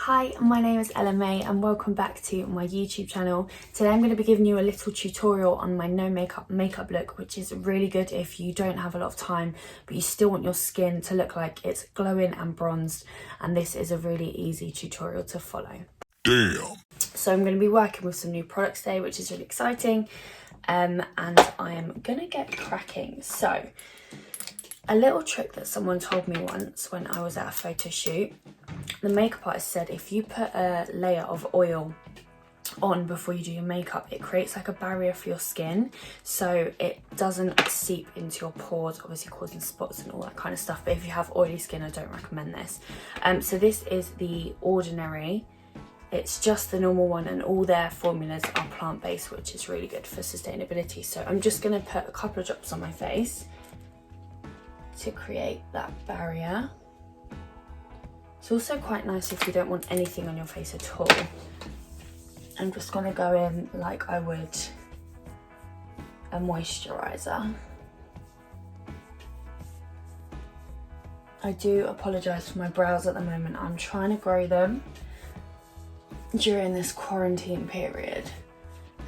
Hi, my name is Ella-Mae and welcome back to my YouTube channel. Today I'm going to be giving you a little tutorial on my no makeup look, which is really good if you don't have a lot of time but you still want your skin to look like it's glowing and bronzed, and this is a really easy tutorial to follow. Damn! So I'm going to be working with some new products today, which is really exciting, and I am going to get cracking. So a little trick that someone told me once when I was at a photo shoot, the makeup artist said if you put a layer of oil on before you do your makeup, it creates like a barrier for your skin so it doesn't seep into your pores, obviously causing spots and all that kind of stuff. But if you have oily skin, I don't recommend this. So this is the Ordinary. It's just the normal one, and all their formulas are plant-based, which is really good for sustainability. So I'm just going to put a couple of drops on my face to create that barrier. It's also quite nice if you don't want anything on your face at all. I'm just going to go in like I would a moisturiser. I do apologise for my brows at the moment. I'm trying to grow them during this quarantine period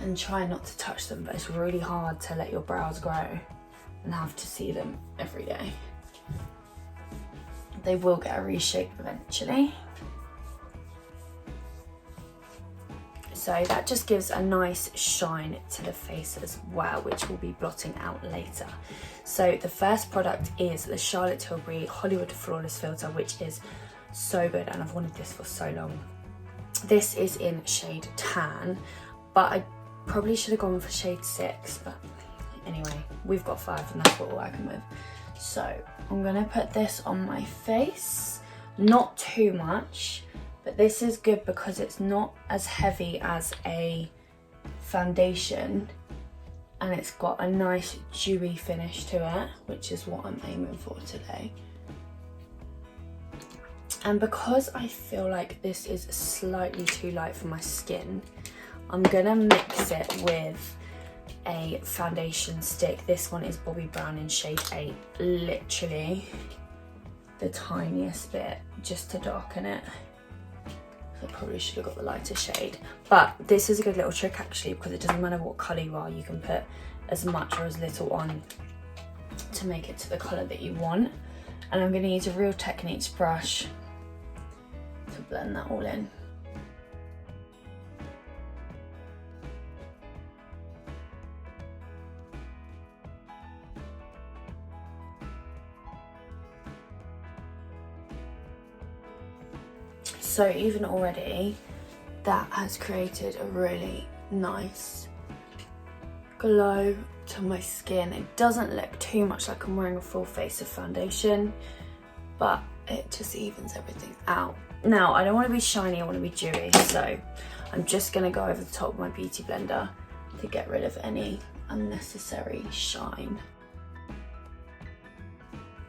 and try not to touch them, but it's really hard to let your brows grow and have to see them every day. They will get a reshape eventually. So that just gives a nice shine to the face as well, which we'll be blotting out later. So the first product is the Charlotte Tilbury Hollywood Flawless Filter, which is so good and I've wanted this for so long. This is in shade Tan, but I probably should have gone for shade 6, but anyway, we've got 5 and that's what we're working with. So I'm gonna put this on my face, not too much, but this is good because it's not as heavy as a foundation and it's got a nice dewy finish to it, which is what I'm aiming for today. And because I feel like this is slightly too light for my skin, I'm gonna mix it with a foundation stick. This one is Bobbi Brown in shade 8, literally the tiniest bit just to darken it. I probably should have got the lighter shade, but this is a good little trick actually, because it doesn't matter what colour you are, you can put as much or as little on to make it to the colour that you want. And I'm going to use a Real Techniques brush to blend that all in. So even already, that has created a really nice glow to my skin. It doesn't look too much like I'm wearing a full face of foundation, but it just evens everything out. Now, I don't want to be shiny, I want to be dewy, so I'm just going to go over the top of my beauty blender to get rid of any unnecessary shine.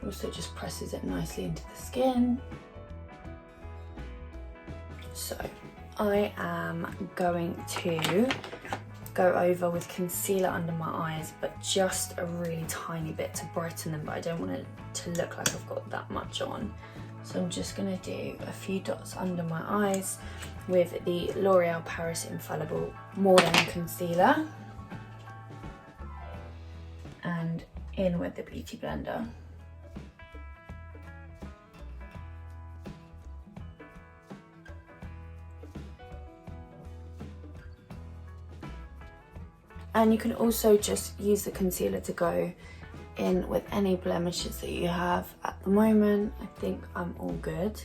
Also just presses it nicely into the skin. So I am going to go over with concealer under my eyes, but just a really tiny bit to brighten them, but I don't want it to look like I've got that much on. So I'm just going to do a few dots under my eyes with the L'Oreal Paris Infallible More Than Concealer and in with the beauty blender. And you can also just use the concealer to go in with any blemishes that you have. At the moment, I think I'm all good.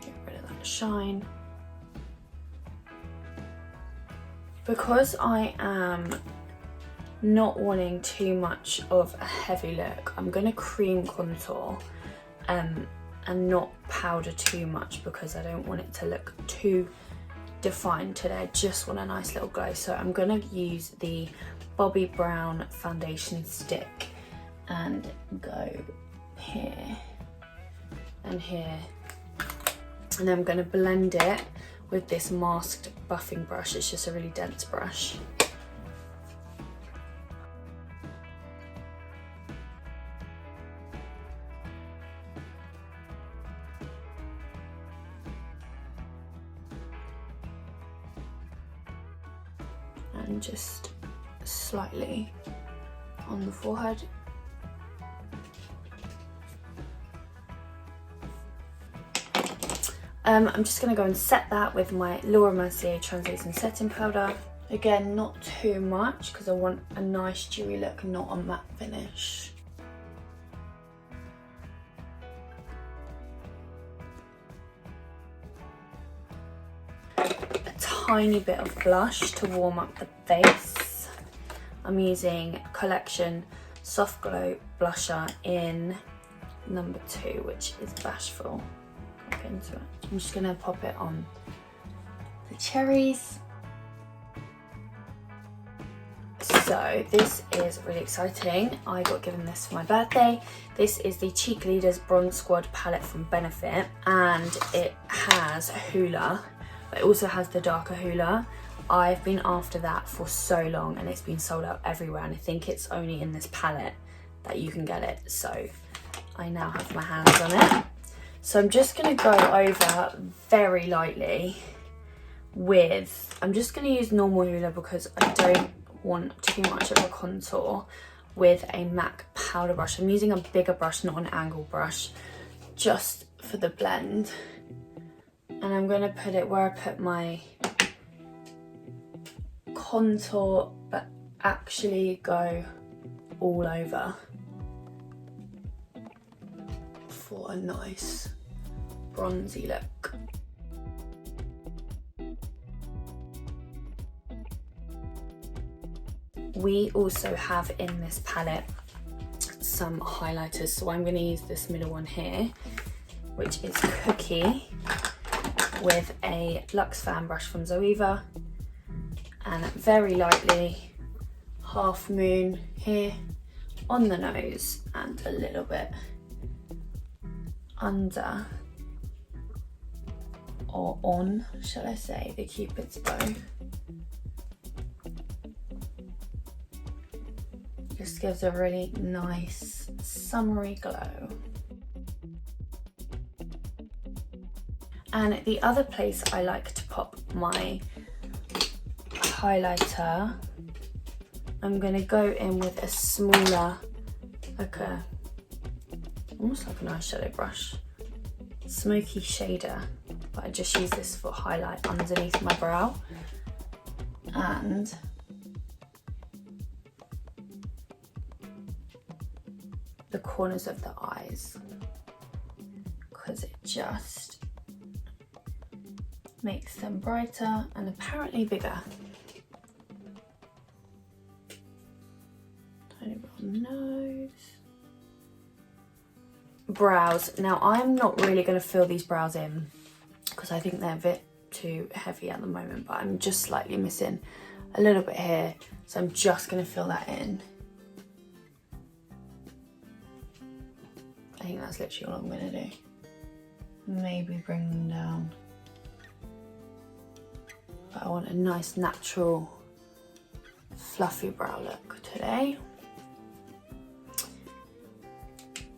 Get rid of that shine. Because I am not wanting too much of a heavy look, I'm going to cream contour and not powder too much because I don't want it to look too defined today. I just want a nice little glow. So I'm going to use the Bobbi Brown foundation stick and go here and here, and I'm going to blend it with this masked buffing brush. It's just a really dense brush. and just slightly on the forehead. I'm just going to go and set that with my Mercier translucent setting powder. Again, not too much because I want a nice dewy look, not a matte finish. A tiny bit of blush to warm up the face. I'm using Collection Soft Glow Blusher in number 2, which is Bashful. I'll get into it. I'm just gonna pop it on the cherries. So this is really exciting. I got given this for my birthday. This is the Cheekleaders Bronze Squad palette from Benefit, and it has hoola, but it also has the darker hoola. I've been after that for so long and it's been sold out everywhere, and I think it's only in this palette that you can get it. So I now have my hands on it. So I'm just going to go over very lightly with, I'm just going to use normal hoola because I don't want too much of a contour with a MAC powder brush. I'm using a bigger brush, not an angle brush, just for the blend. And I'm going to put it where I put my contour, but actually go all over for a nice bronzy look. We also have in this palette some highlighters, so I'm going to use this middle one here, which is Cookie, with a Luxe fan brush from Zoeva, and very lightly Half Moon here on the nose and a little bit under, or on, shall I say, the Cupid's bow. Just gives a really nice summery glow. And the other place I like to pop my highlighter, I'm gonna go in with a smaller, almost like an eyeshadow brush, smoky shader, but I just use this for highlight underneath my brow and the corners of the eyes, because it just makes them brighter and apparently bigger. Tiny bit on the nose. Brows. Now I'm not really going to fill these brows in because I think they're a bit too heavy at the moment, but I'm just slightly missing a little bit here, so I'm just going to fill that in. I think that's literally all I'm going to do. Maybe bring them down. But I want a nice natural fluffy brow look today.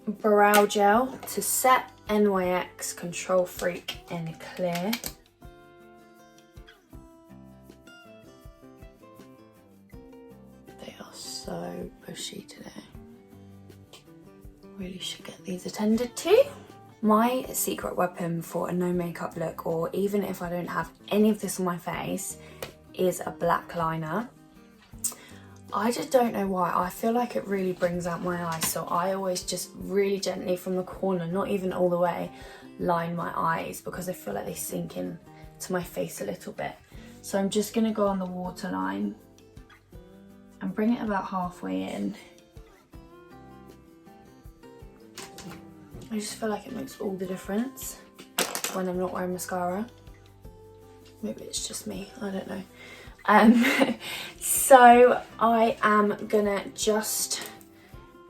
Brow gel to set, NYX Control Freak in clear. They are so bushy today. Really should get these attended to. My secret weapon for a no makeup look, or even if I don't have any of this on my face, is a black liner. I just don't know why. I feel like it really brings out my eyes, so I always just really gently from the corner, not even all the way, line my eyes because I feel like they sink in to my face a little bit. So I'm just going to go on the waterline and bring it about halfway in. I just feel like it makes all the difference when I'm not wearing mascara. Maybe it's just me, I don't know. So I am gonna just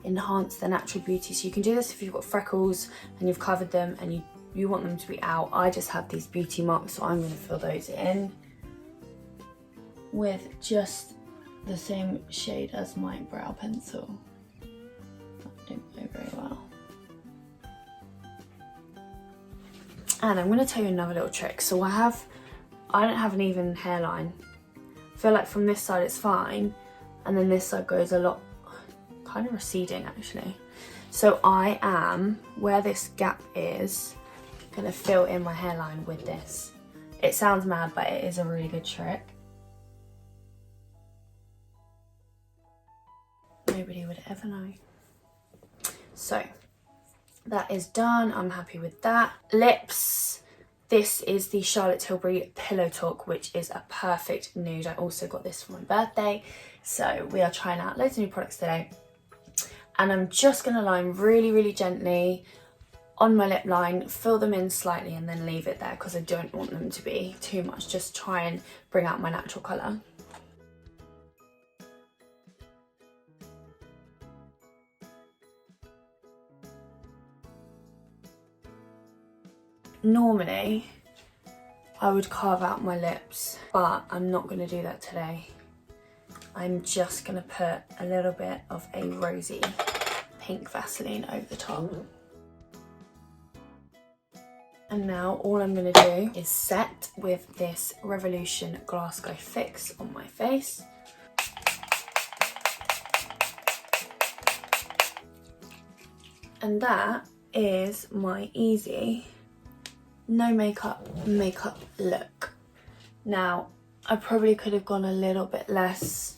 enhance the natural beauty. So you can do this if you've got freckles and you've covered them and you want them to be out. I just have these beauty marks, so I'm gonna fill those in with just the same shade as my brow pencil. That didn't go very well. And I'm going to tell you another little trick. So I don't have an even hairline feel like from this side it's fine, and then this side goes a lot, kind of receding actually. So I am, where this gap is, gonna fill in my hairline with this. It sounds mad, but it is a really good trick. Nobody would ever know. So that is done. I'm happy with that. Lips. This is the Charlotte Tilbury Pillow Talk, which is a perfect nude. I also got this for my birthday. So we are trying out loads of new products today. And I'm just gonna line really, really gently on my lip line, fill them in slightly and then leave it there because I don't want them to be too much. Just try and bring out my natural colour. Normally, I would carve out my lips, but I'm not going to do that today. I'm just going to put a little bit of a rosy pink Vaseline over the top. And now all I'm going to do is set with this Revolution Glasgow Fix on my face. And that is my easy no makeup look. Now, I probably could have gone a little bit less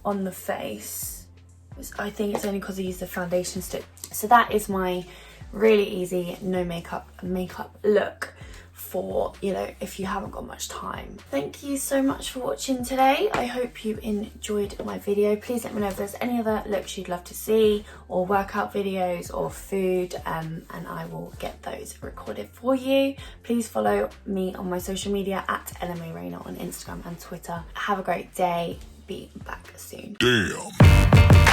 on the face. I think it's only because I used the foundation stick. So that is my really easy no makeup look for, you know, if you haven't got much time. Thank you so much for watching today. I hope you enjoyed my video. Please let me know if there's any other looks you'd love to see, or workout videos or food, and I will get those recorded for you. Please follow me on my social media at Ella-Mae Rayner on Instagram and Twitter. Have a great day. Be back soon. Damn.